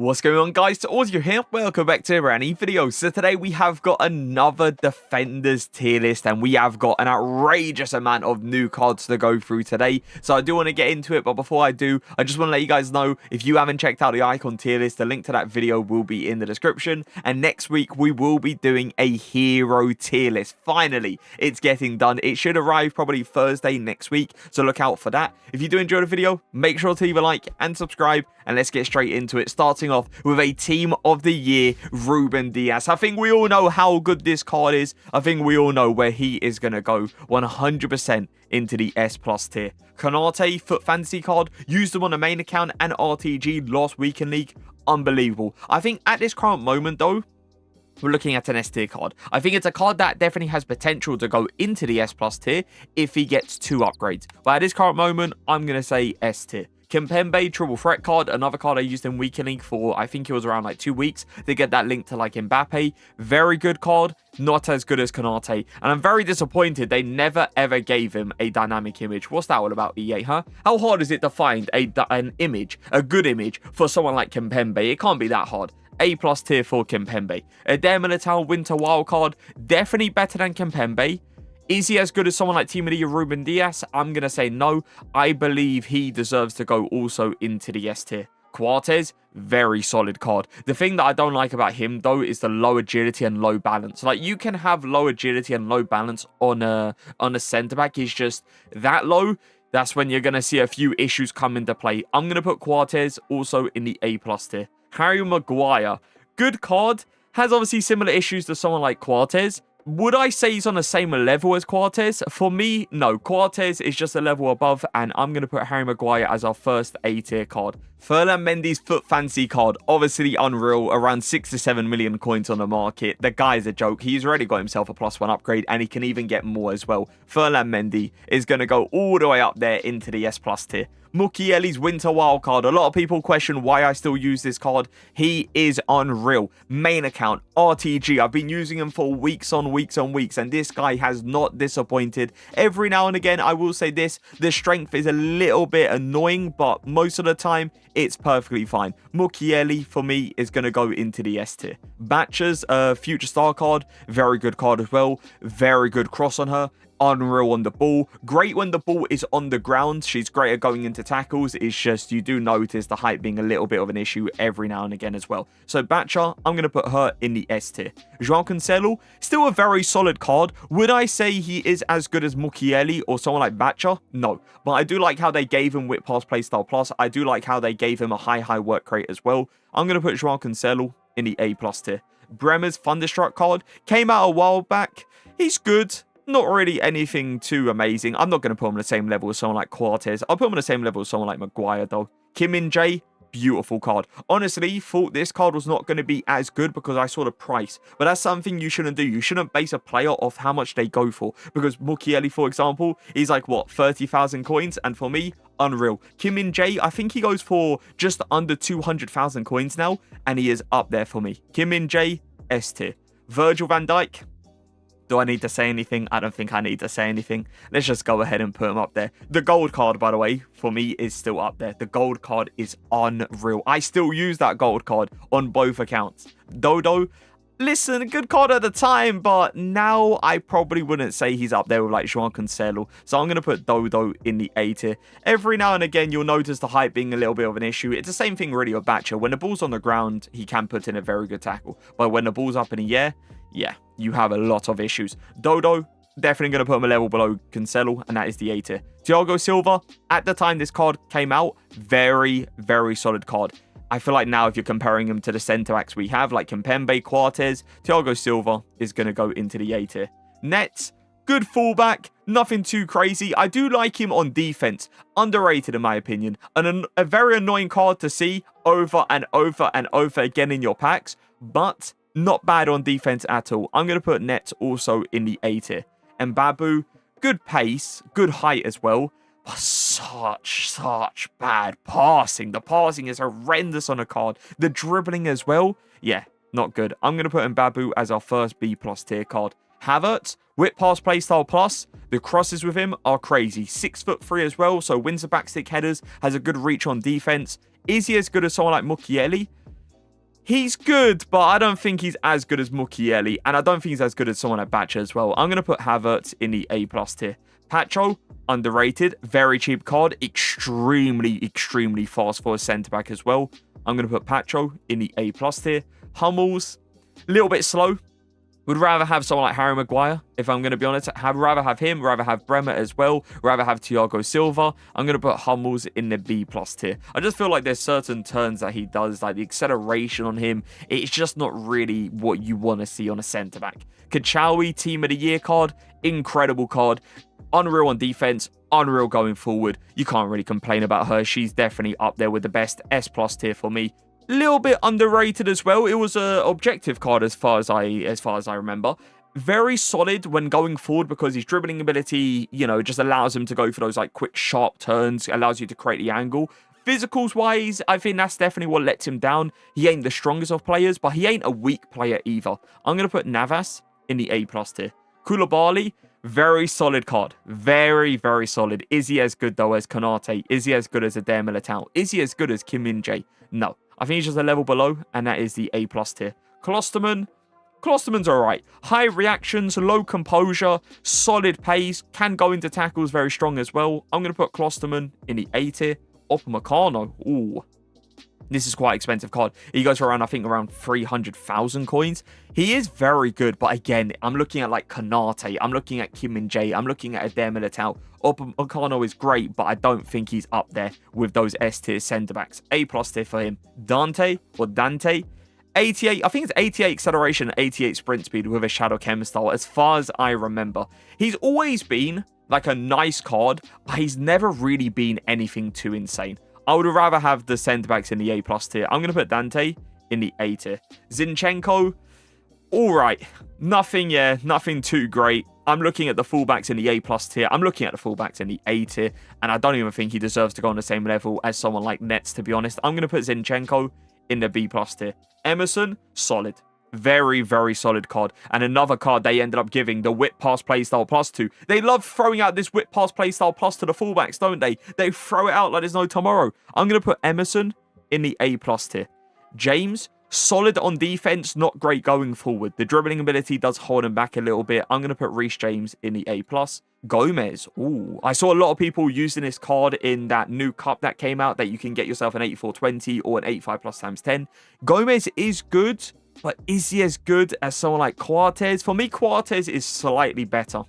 What's going on, guys? It's Auzio here. Welcome back to a brand new video. So today we have got another Defenders tier list, and we have got an outrageous amount of new cards to go through today. So I do want to get into it, but before I do, I just want to let you guys know, if you haven't checked out the Icon tier list, the link to that video will be in the description. And next week we will be doing a hero tier list. Finally, it's getting done. It should arrive probably Thursday next week, so look out for that. If you do enjoy the video, make sure to leave a like and subscribe, and let's get straight into it, starting off with a Team of the Year, Ruben Dias. I think we all know how good this card is. I think we all know where he is going to go 100% into the S+ tier. Konate, Foot Fantasy card, used him on the main account and RTG last week in League. Unbelievable. I think at this current moment, though, we're looking at an S tier card. I think it's a card that definitely has potential to go into the S+ tier if he gets 2 upgrades. But at this current moment, I'm going to say S tier. Kimpembe, triple threat card, another card I used in Weekend League for, I think it was around like 2 weeks to get that link to like Mbappe. Very good card, not as good as Konate. And I'm very disappointed they never ever gave him a dynamic image. What's that all about, EA, huh? How hard is it to find an image, a good image for someone like Kimpembe? It can't be that hard. A+ tier for Kimpembe. Eder Militao, Winter Wildcard, definitely better than Kimpembe. Is he as good as someone like Team of the Year Ruben Dias? I'm going to say no. I believe he deserves to go also into the S tier. Quartes, very solid card. The thing that I don't like about him, though, is the low agility and low balance. Like, you can have low agility and low balance on a centre-back. He's just that low. That's when you're going to see a few issues come into play. I'm going to put Quartes also in the A+ tier. Harry Maguire, good card. Has obviously similar issues to someone like Quartes. Would I say he's on the same level as Quartes? For me, no. Quartes is just a level above, and I'm going to put Harry Maguire as our first A-tier card. Ferland Mendy's Foot Fancy card, obviously unreal, around 6 to 7 million coins on the market. The guy's a joke. He's already got himself a +1 upgrade, and he can even get more as well. Ferland Mendy is going to go all the way up there into the S+ tier. Mukiele's Winter Wildcard. A lot of people question why I still use this card. He is unreal. Main account, RTG. I've been using him for weeks on weeks on weeks, and this guy has not disappointed. Every now and again, I will say this, the strength is a little bit annoying, but most of the time, it's perfectly fine. Mukiele, for me, is going to go into the S tier. Batcher's Future Star card, very good card as well. Very good cross on her. Unreal on the ball. Great when the ball is on the ground. She's great at going into tackles. It's just you do notice the height being a little bit of an issue every now and again as well. So Batcher, I'm going to put her in the S tier. João Cancelo, still a very solid card. Would I say he is as good as Mukiele or someone like Batcher? No. But I do like how they gave him Whip Pass Playstyle Plus. I do like how they gave him a high work rate as well. I'm going to put João Cancelo in the A+ tier. Bremer's Thunderstruck card came out a while back. He's good. Not really anything too amazing. I'm not going to put him on the same level as someone like Quartes. I'll put him on the same level as someone like Maguire, though. Kim Min-jae, beautiful card. Honestly, thought this card was not going to be as good because I saw the price. But that's something you shouldn't do. You shouldn't base a player off how much they go for. Because Mukiele, for example, he's like, what, 30,000 coins? And for me, unreal. Kim Min-jae, I think he goes for just under 200,000 coins now. And he is up there for me. Kim Min-jae, S tier. Virgil van Dijk. Do I need to say anything? I don't think I need to say anything. Let's just go ahead and put him up there. The gold card, by the way, for me is still up there. The gold card is unreal. I still use that gold card on both accounts. Dodo, listen, a good card at the time, but now I probably wouldn't say he's up there with like João Cancelo. So I'm going to put Dodo in the A tier. Every now and again, you'll notice the height being a little bit of an issue. It's the same thing really with Batcher. When the ball's on the ground, he can put in a very good tackle. But when the ball's up in the air, yeah, you have a lot of issues. Dodo, definitely going to put him a level below Cancelo, and that is the A tier. Thiago Silva, at the time this card came out, very solid card. I feel like now if you're comparing him to the centre-backs we have, like Kimpembe, Quartes, Thiago Silva is going to go into the A tier. Nets, good fullback, nothing too crazy. I do like him on defense. Underrated in my opinion. And a very annoying card to see over and over and over again in your packs, but not bad on defense at all. I'm going to put Nets also in the A tier. And Babu, good pace, good height as well. But such bad passing. The passing is horrendous on a card. The dribbling as well. Yeah, not good. I'm going to put in Babu as our first B+ tier card. Havertz, Whip Pass Playstyle Plus. The crosses with him are crazy. 6'3" as well, so wins the backstick headers. Has a good reach on defense. Is he as good as someone like Mukiele? He's good, but I don't think he's as good as Mukiele, and I don't think he's as good as someone like Batcher as well. I'm going to put Havertz in the A+ tier. Pacho, underrated, very cheap card, extremely fast for a centre-back as well. I'm going to put Pacho in the A+ tier. Hummels, a little bit slow. Would rather have someone like Harry Maguire, if I'm going to be honest. I'd rather have him, rather have Bremer as well, rather have Thiago Silva. I'm going to put Hummels in the B+ tier. I just feel like there's certain turns that he does, like the acceleration on him, it's just not really what you want to see on a centre-back. Kachawi, Team of the Year card, incredible card. Unreal on defense, unreal going forward. You can't really complain about her. She's definitely up there with the best. S+ tier for me. Little bit underrated as well. It was a objective card as far as I remember. Very solid when going forward because his dribbling ability, you know, just allows him to go for those like quick sharp turns, allows you to create the angle. Physicals wise, I think that's definitely what lets him down. He ain't the strongest of players, but he ain't a weak player either. I'm going to put Navas in the A+ tier. Koulibaly, very solid card. Very solid. Is he as good though as Konate? Is he as good as Adair Militao? Is he as good as Kim Min-jae? No. I think he's just a level below, and that is the A+ tier. Klosterman's alright. High reactions, low composure, solid pace, can go into tackles very strong as well. I'm going to put Klosterman in the A tier. Upamecano, ooh. This is quite an expensive card. He goes for around, I think, around 300,000 coins. He is very good, but again, I'm looking at like Konate. I'm looking at Kim Min-jae. I'm looking at Adair Militao. Upamecano is great, but I don't think he's up there with those S-tier centre-backs. A+ tier for him. Dante, 88, I think it's 88 acceleration, 88 sprint speed with a Shadow Chem style, as far as I remember. He's always been like a nice card, but he's never really been anything too insane. I would rather have the centre-backs in the A+ tier. I'm going to put Dante in the A tier. Zinchenko, all right. Nothing too great. I'm looking at the fullbacks in the A+ tier. I'm looking at the fullbacks in the A tier. And I don't even think he deserves to go on the same level as someone like Nets, to be honest. I'm going to put Zinchenko in the B+ tier. Emerson, solid. Very solid card. And another card they ended up giving, the whip pass playstyle plus 2. They love throwing out this whip pass playstyle plus to the fullbacks, don't they? They throw it out like there's no tomorrow. I'm going to put Emerson in the A+ tier. James, solid on defense, not great going forward. The dribbling ability does hold him back a little bit. I'm going to put Reece James in the A+. Gomez, ooh. I saw a lot of people using this card in that new cup that came out that you can get yourself an 8420 or an 85 plus times 10. Gomez is good, but is he as good as someone like Coates? For me, Coates is slightly better.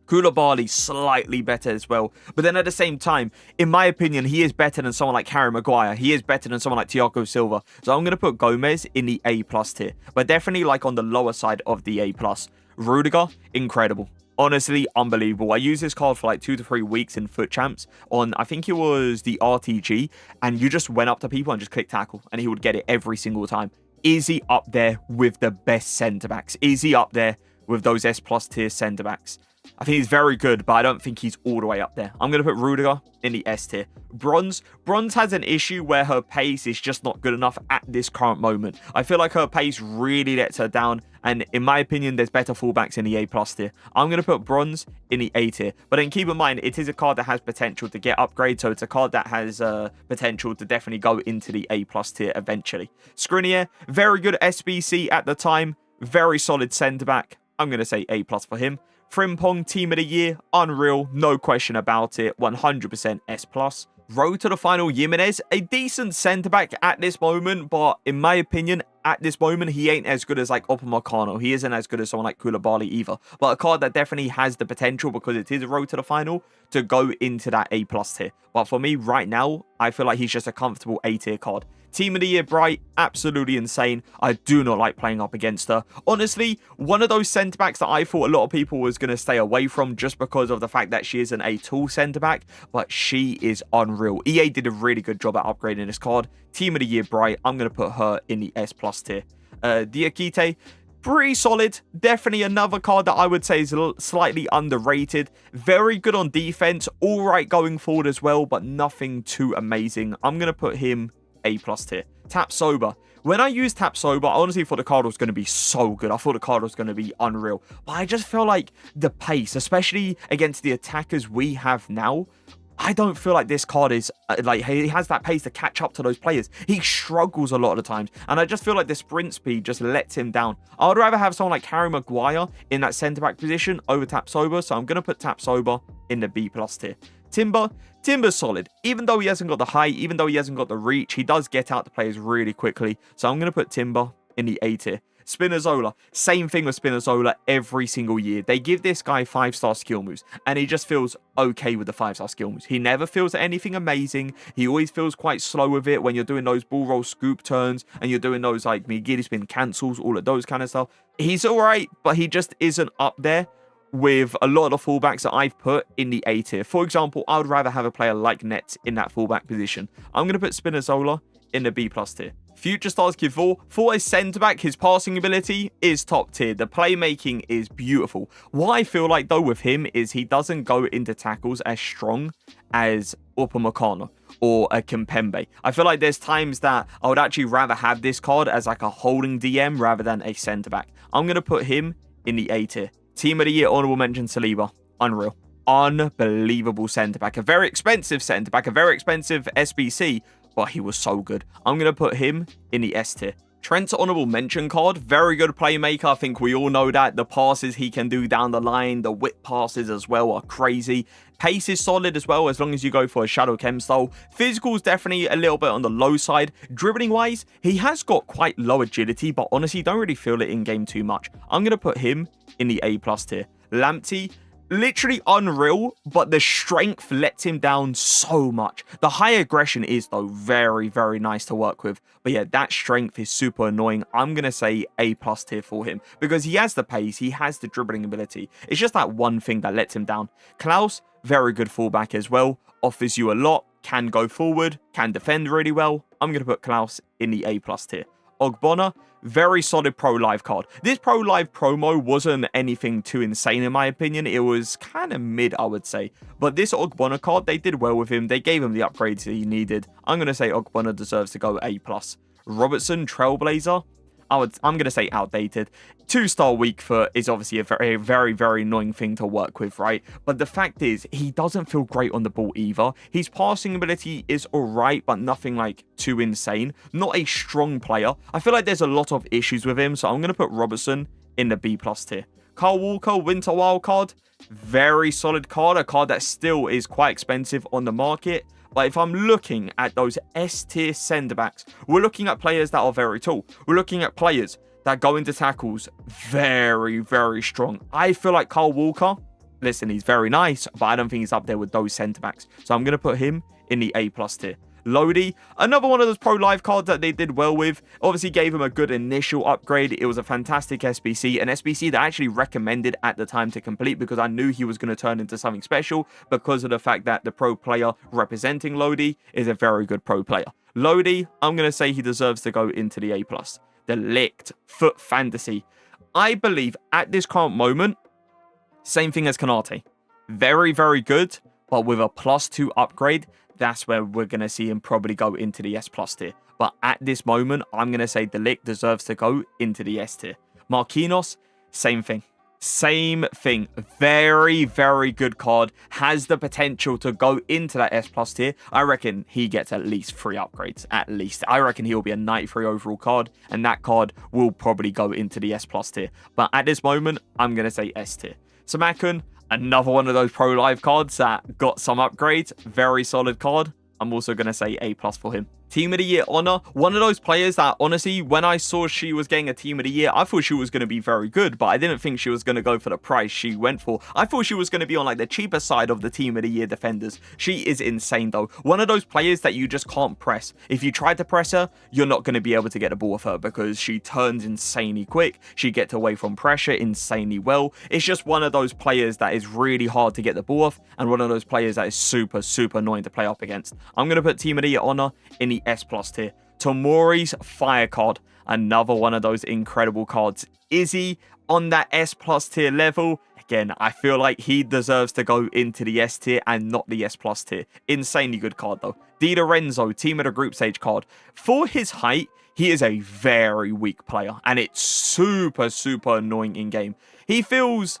Koulibaly, slightly better as well. But then at the same time, in my opinion, he is better than someone like Harry Maguire. He is better than someone like Thiago Silva. So I'm going to put Gomez in the A+ tier. But definitely like on the lower side of the A+. Rudiger, incredible. Honestly, unbelievable. I used this card for like 2 to 3 weeks in Foot Champs on, I think it was the RTG. And you just went up to people and just click tackle. And he would get it every single time. Is he up there with the best centre-backs? Is he up there with those S+ tier centre-backs? I think he's very good, but I don't think he's all the way up there. I'm going to put Rudiger in the S tier. Bronze has an issue where her pace is just not good enough at this current moment. I feel like her pace really lets her down, and in my opinion, there's better fullbacks in the A+ tier. I'm going to put Bronze in the A tier, but then keep in mind, it is a card that has potential to get upgrade, so it's a card that has potential to definitely go into the A+ tier eventually. Skriniar, very good SBC at the time, very solid centre-back. I'm going to say A+ for him. Frimpong, Team of the Year, unreal, no question about it, 100% S+. Road to the final, Jimenez, a decent centre-back at this moment, but in my opinion, at this moment, he ain't as good as like Upamecano. He isn't as good as someone like Koulibaly either. But a card that definitely has the potential, because it is a road to the final, to go into that A+ tier. But for me, right now, I feel like he's just a comfortable A tier card. Team of the Year, Bright, absolutely insane. I do not like playing up against her. Honestly, one of those centre-backs that I thought a lot of people was going to stay away from just because of the fact that she isn't a tall centre-back, but she is unreal. EA did a really good job at upgrading this card. Team of the Year, Bright, I'm going to put her in the S+ tier. Diakite, pretty solid. Definitely another card that I would say is slightly underrated. Very good on defense. All right going forward as well, but nothing too amazing. I'm going to put him A+ tier. Tapsoba. When I used Tapsoba, I honestly thought the card was going to be so good. I thought the card was going to be unreal. But I just feel like the pace, especially against the attackers we have now, I don't feel like this card is, like, he has that pace to catch up to those players. He struggles a lot of the times, and I just feel like the sprint speed just lets him down. I would rather have someone like Harry Maguire in that centre-back position over Tapsoba, so I'm going to put Tapsoba in the B+ tier. Timber's solid. Even though he hasn't got the height, even though he hasn't got the reach, he does get out the players really quickly, so I'm going to put Timber in the A tier. Spinazzola, same thing with Spinazzola every single year. They give this guy 5-star skill moves, and he just feels okay with the 5-star skill moves. He never feels anything amazing. He always feels quite slow with it when you're doing those ball roll scoop turns, and you're doing those like Migiri spin cancels, all of those kind of stuff. He's alright, but he just isn't up there with a lot of the fullbacks that I've put in the A tier. For example, I would rather have a player like Nets in that fullback position. I'm going to put Spinazzola in the B+ tier. Future Stars Kivor, for a centre-back, his passing ability is top tier. The playmaking is beautiful. What I feel like, though, with him is he doesn't go into tackles as strong as Upamecano or a Kimpembe. I feel like there's times that I would actually rather have this card as like a holding DM rather than a centre-back. I'm going to put him in the A tier. Team of the Year, honourable mention, Saliba. Unreal. Unbelievable centre-back. A very expensive centre-back. A very expensive SBC. But he was so good. I'm going to put him in the S tier. Trent's honourable mention card. Very good playmaker. I think we all know that. The passes he can do down the line. The whip passes as well are crazy. Pace is solid as well, as long as you go for a Shadow Chem style. Physical is definitely a little bit on the low side. Dribbling-wise, he has got quite low agility, but honestly, don't really feel it in-game too much. I'm going to put him in the A+ tier. Lamptey, literally unreal, but the strength lets him down so much. The high aggression is, though, very, very nice to work with. But yeah, that strength is super annoying. I'm going to say A+ tier for him because he has the pace, he has the dribbling ability. It's just that one thing that lets him down. Klaus, very good fullback as well. Offers you a lot, can go forward, can defend really well. I'm going to put Klaus in the A+ tier. Ogbonna, very solid Pro Live card. This Pro Live promo wasn't anything too insane in my opinion. It was kind of mid, I would say. But this Ogbonna card, they did well with him. They gave him the upgrades he needed. I'm going to say Ogbonna deserves to go A+. Robertson, Trailblazer, I'm going to say outdated. 2-star weak foot is obviously a very, very, very annoying thing to work with, right? But the fact is, he doesn't feel great on the ball either. His passing ability is alright, but nothing like too insane. Not a strong player. I feel like there's a lot of issues with him, so I'm going to put Robertson in the B+ tier. Kyle Walker, Winter Wildcard, very solid card. A card that still is quite expensive on the market. But if I'm looking at those S-tier centre-backs, we're looking at players that are very tall. We're looking at players that go into tackles very, very strong. I feel like Kyle Walker, listen, he's very nice, but I don't think he's up there with those centre-backs. So I'm going to put him in the A+ tier. Lodi, another one of those Pro Live cards that they did well with. Obviously gave him a good initial upgrade. It was a fantastic SBC, an SBC that I actually recommended at the time to complete because I knew he was going to turn into something special because of the fact that the pro player representing Lodi is a very good pro player. Lodi, I'm going to say he deserves to go into the A+. The Licked Foot Fantasy. I believe at this current moment, same thing as Kanate. Very, very good, but with a +2 upgrade, that's where we're going to see him probably go into the S+ tier. But at this moment, I'm going to say De Ligt deserves to go into the S tier. Marquinhos, same thing. Same thing. Very, very good card. Has the potential to go into that S+ tier. I reckon he gets at least 3 upgrades. At least. I reckon he'll be a 93 overall card. And that card will probably go into the S+ tier. But at this moment, I'm going to say S tier. Samakun, another one of those Pro Live cards that got some upgrades. Very solid card. I'm also going to say A+ for him. Team of the Year honor. One of those players that, honestly, when I saw she was getting a Team of the Year, I thought she was going to be very good, but I didn't think she was going to go for the price she went for. I thought she was going to be on like the cheaper side of the Team of the Year defenders. She is insane, though. One of those players that you just can't press. If you try to press her, you're not going to be able to get the ball with her because she turns insanely quick. She gets away from pressure insanely well. It's just one of those players that is really hard to get the ball off and one of those players that is super, super annoying to play up against. I'm going to put Team of the Year honor in the S+ tier. Tomori's Fire card, another one of those incredible cards. Is he on that S+ tier level? Again, I feel like he deserves to go into the S tier and not the S+ tier. Insanely good card though. Di Lorenzo, Team of the Group Stage card. For his height, he is a very weak player and it's super, super annoying in game. He feels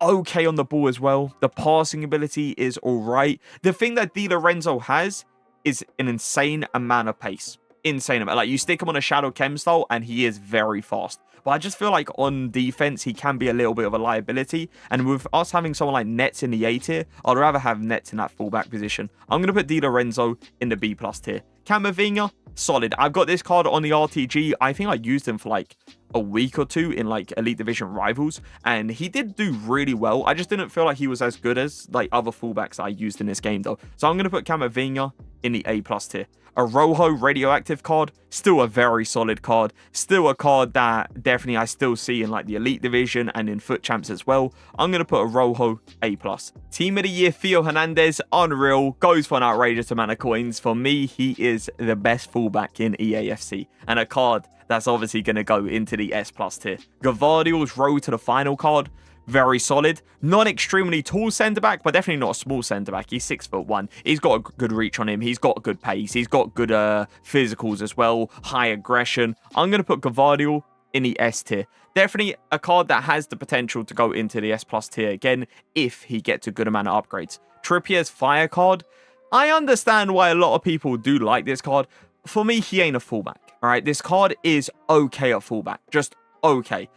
okay on the ball as well. The passing ability is all right. The thing that Di Lorenzo has is an insane amount of pace. Insane amount. Like, you stick him on a Shadow Chem style and he is very fast. But I just feel like on defense, he can be a little bit of a liability. And with us having someone like Nets in the A tier, I'd rather have Nets in that fullback position. I'm going to put Di Lorenzo in the B+ tier. Camavinga, solid. I've got this card on the RTG. I think I used him for like a week or two in like Elite Division Rivals, and he did do really well. I just didn't feel like he was as good as like other fullbacks I used in this game though. So I'm going to put Camavinga in the A+ tier. A Rojo radioactive card, still a very solid card, still a card that definitely I still see in like the Elite Division and in Foot Champs as well. I'm going to put a Rojo A+. Team of the Year Theo Hernandez, unreal, goes for an outrageous amount of coins. For me, he is the best fullback in EAFC, and a card that's obviously going to go into the S+ tier. Gavardio's road to the final card, very solid. Not extremely tall centre-back, but definitely not a small centre-back. He's 6'1". He's got a good reach on him. He's got good pace. He's got good physicals as well. High aggression. I'm going to put Gavardio in the S tier. Definitely a card that has the potential to go into the S+ tier again if he gets a good amount of upgrades. Trippier's fire card. I understand why a lot of people do like this card. For me, he ain't a fullback. All right, this card is okay at fullback. Just okay.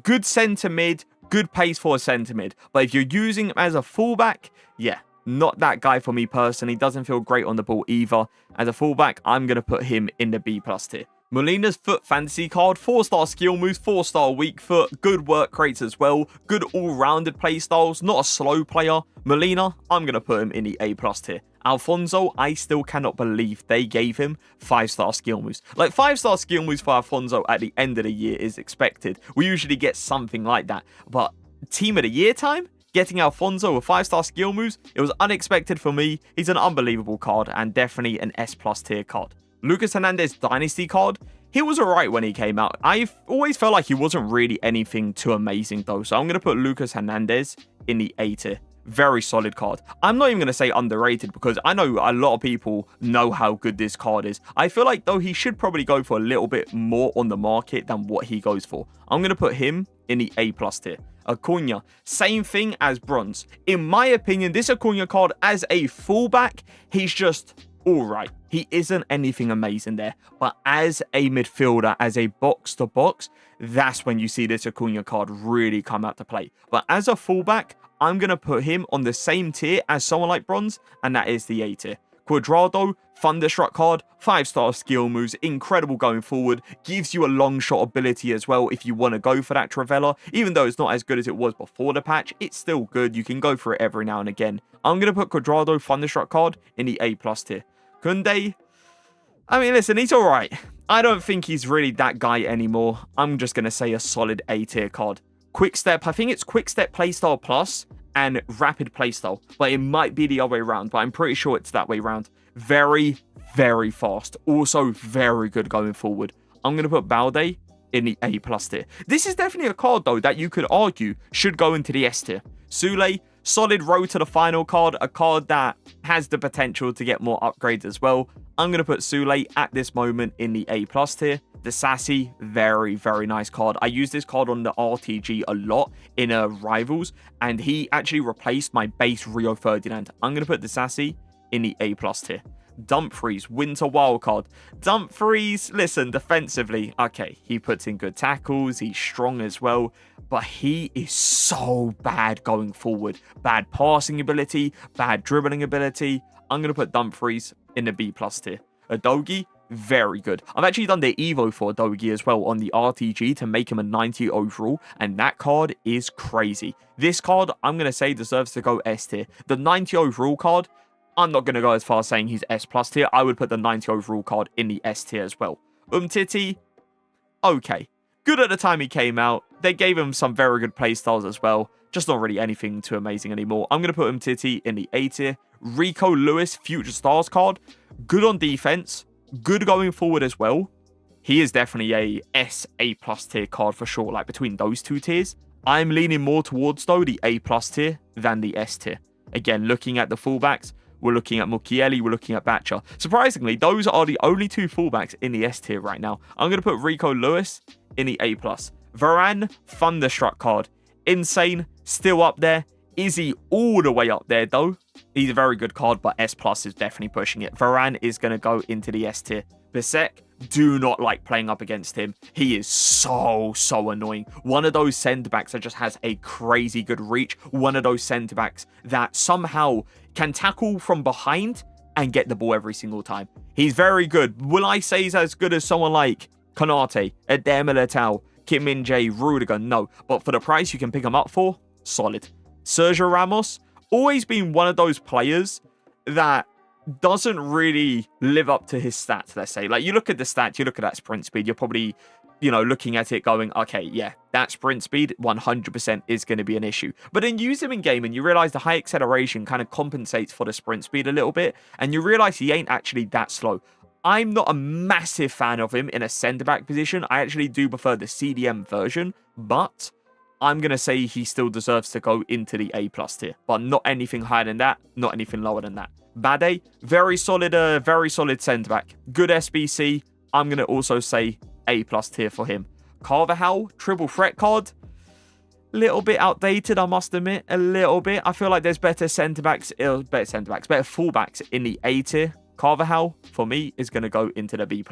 Good centre mid. Good pace for a centre mid, but if you're using him as a fullback, yeah, not that guy for me personally. Doesn't feel great on the ball either. As a fullback, I'm going to put him in the B+ tier. Molina's foot fantasy card, 4-star skill moves, 4-star weak foot, good work rates as well, good all-rounded play styles, not a slow player. Molina, I'm going to put him in the A+ tier. Alfonso, I still cannot believe they gave him 5-star skill moves. Like, 5-star skill moves for Alfonso at the end of the year is expected. We usually get something like that. But team of the year time? Getting Alfonso with 5-star skill moves? It was unexpected for me. He's an unbelievable card and definitely an S+ tier card. Lucas Hernandez Dynasty card? He was alright when he came out. I've always felt like he wasn't really anything too amazing though. So I'm going to put Lucas Hernandez in the A tier. Very solid card. I'm not even going to say underrated because I know a lot of people know how good this card is. I feel like though he should probably go for a little bit more on the market than what he goes for. I'm going to put him in the A+ tier. Acuna, same thing as Bronze. In my opinion, this Acuna card as a fullback, he's just alright. He isn't anything amazing there. But as a midfielder, as a box-to-box, that's when you see this Acuna card really come out to play. But as a fullback, I'm going to put him on the same tier as someone like Bronze, and that is the A tier. Quadrado, Thunderstruck card, 5-star skill moves, incredible going forward, gives you a long shot ability as well if you want to go for that Travella. Even though it's not as good as it was before the patch, it's still good. You can go for it every now and again. I'm going to put Quadrado, Thunderstruck card in the A+ tier. Kunde, I mean, listen, he's alright. I don't think he's really that guy anymore. I'm just going to say a solid A tier card. Quick Step, I think it's Quick Step Playstyle Plus and Rapid Playstyle, but it might be the other way around, but I'm pretty sure it's that way around. Very, very fast. Also very good going forward. I'm going to put Balde in the A+ tier. This is definitely a card, though, that you could argue should go into the S tier. Sule, solid road to the final card, a card that has the potential to get more upgrades as well. I'm going to put Sule at this moment in the A+ tier. The Sassy, very, very nice card. I use this card on the RTG a lot in Rivals, and he actually replaced my base Rio Ferdinand. I'm going to put the Sassy in the A+ tier. Dumfries, Winter Wildcard. Dumfries, listen, defensively, okay, he puts in good tackles, he's strong as well, but he is so bad going forward. Bad passing ability, bad dribbling ability. I'm going to put Dumfries in the B+ tier. Adogi, very good. I've actually done the Evo for Adogi as well on the RTG to make him a 90 overall, and that card is crazy. This card, I'm going to say, deserves to go S tier. The 90 overall card, I'm not going to go as far as saying he's S+ tier. I would put the 90 overall card in the S tier as well. Umtiti, okay. Good at the time he came out. They gave him some very good playstyles as well. Just not really anything too amazing anymore. I'm going to put Umtiti in the A tier. Rico Lewis, Future Stars card. Good on defense. Good going forward as well. He is definitely a S, A+ tier card for sure. Like between those two tiers, I'm leaning more towards though the A+ tier than the S tier. Again, looking at the fullbacks, we're looking at Mukiele, we're looking at Batcher. Surprisingly, those are the only two fullbacks in the S tier right now. I'm going to put Rico Lewis in the A+. Varane, Thunderstruck card. Insane. still up there. Is he all the way up there, though? He's a very good card, but S+ is definitely pushing it. Varane is going to go into the S tier. Bisek, do not like playing up against him. He is so annoying. One of those centre-backs that just has a crazy good reach. One of those centre-backs that somehow can tackle from behind and get the ball every single time. He's very good. Will I say he's as good as someone like Konate, Eder Militao, Kim Min-jae, Rudiger? No. But for the price you can pick him up for, solid. Sergio Ramos, always been one of those players that doesn't really live up to his stats, let's say. Like, you look at the stats, you look at that sprint speed, you're probably, looking at it going, okay, yeah, that sprint speed 100% is going to be an issue. But then use him in game and you realize the high acceleration kind of compensates for the sprint speed a little bit, and you realize he ain't actually that slow. I'm not a massive fan of him in a centre-back position. I actually do prefer the CDM version, but I'm going to say he still deserves to go into the A+ tier, but not anything higher than that, not anything lower than that. Bade, very solid centre-back. Good SBC. I'm going to also say A+ tier for him. Carvajal, triple threat card. Little bit outdated, I must admit. A little bit. I feel like there's better fullbacks in the A tier. Carvajal, for me, is going to go into the B+.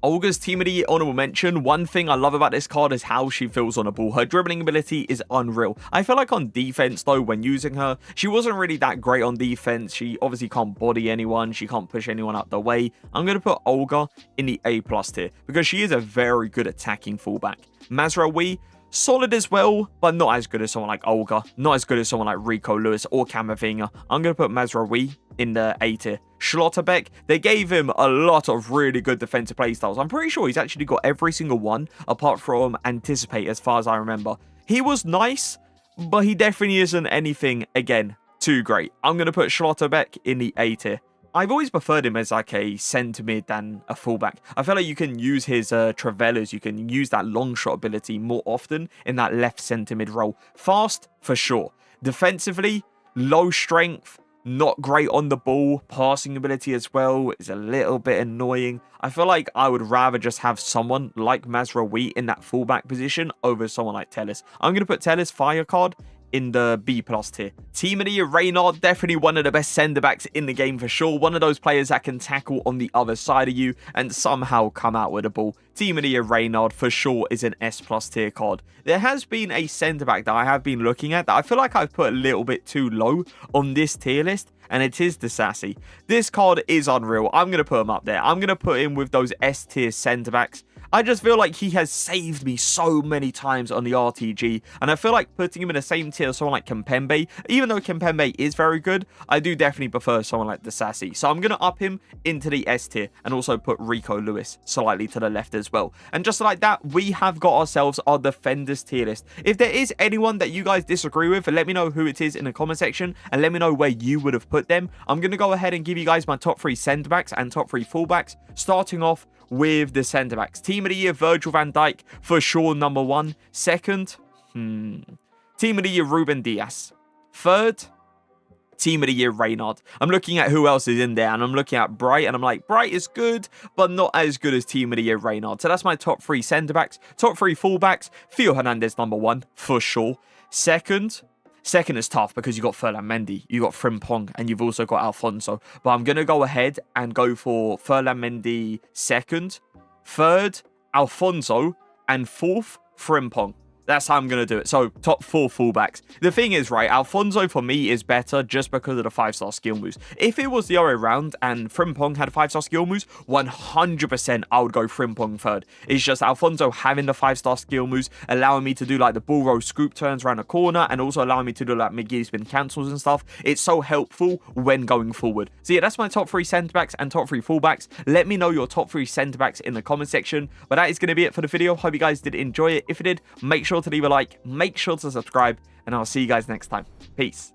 Olga's Team of the Year honorable mention. One thing I love about this card is how she feels on a ball. Her dribbling ability is unreal. I feel like on defense, though, when using her, she wasn't really that great on defense. She obviously can't body anyone. She can't push anyone out the way. I'm going to put Olga in the A+ tier because she is a very good attacking fullback. Mazraoui, solid as well, but not as good as someone like Olga. Not as good as someone like Rico Lewis or Camavinga. I'm going to put Mazraoui in the A tier. Schlotterbeck, they gave him a lot of really good defensive playstyles. I'm pretty sure he's actually got every single one apart from Anticipate, as far as I remember. He was nice, but he definitely isn't anything, again, too great. I'm going to put Schlotterbeck in the A tier. I've always preferred him as like a centre mid than a fullback. I feel like you can use his Travellas, you can use that long shot ability more often in that left centre mid role. Fast, for sure. Defensively, low strength, not great on the ball. Passing ability as well is a little bit annoying. I feel like I would rather just have someone like Mazraoui in that fullback position over someone like Telles. I'm going to put Telles fire card in the B+ tier. Team of the Year Reynard, definitely one of the best centre-backs in the game for sure. One of those players that can tackle on the other side of you and somehow come out with a ball. Team of the Year Reynard for sure is an S+ tier card. There has been a centre-back that I have been looking at that I feel like I've put a little bit too low on this tier list, and it is the Sassy. This card is unreal. I'm going to put him up there. I'm going to put him with those S tier centre-backs. I just feel like he has saved me so many times on the RTG, and I feel like putting him in the same tier as someone like Kimpembe, even though Kimpembe is very good, I do definitely prefer someone like the Sassy. So I'm going to up him into the S tier and also put Rico Lewis slightly to the left as well. And just like that, we have got ourselves our defenders tier list. If there is anyone that you guys disagree with, let me know who it is in the comment section and let me know where you would have put them. I'm going to go ahead and give you guys my top 3 centre-backs and top 3 fullbacks, starting off with the centre-backs. Team of the Year, Virgil van Dijk, for sure, number 1. Second, Team of the Year, Ruben Dias. Third, Team of the Year, Reynard. I'm looking at who else is in there, and I'm looking at Bright, and I'm like, Bright is good, but not as good as Team of the Year, Reynard. So that's my top 3 centre-backs. Top 3 fullbacks, Theo Hernandez, number 1, for sure. Second is tough because you got Ferland Mendy, you got Frimpong, and you've also got Alfonso. But I'm going to go ahead and go for Ferland Mendy second, third, Alfonso, and fourth, Frimpong. That's how I'm going to do it. So, top 4 fullbacks. The thing is, right, Alfonso for me is better just because of the 5-star skill moves. If it was the other way around and Frimpong had 5-star skill moves, 100% I would go Frimpong third. It's just Alfonso having the 5-star skill moves, allowing me to do like the bull roll scoop turns around the corner, and also allowing me to do like McGee spin cancels and stuff. It's so helpful when going forward. So yeah, that's my top 3 centre-backs and top 3 fullbacks. Let me know your top 3 centre-backs in the comment section. But that is going to be it for the video. Hope you guys did enjoy it. If you did, make sure to leave a like, make sure to subscribe, and I'll see you guys next time. Peace.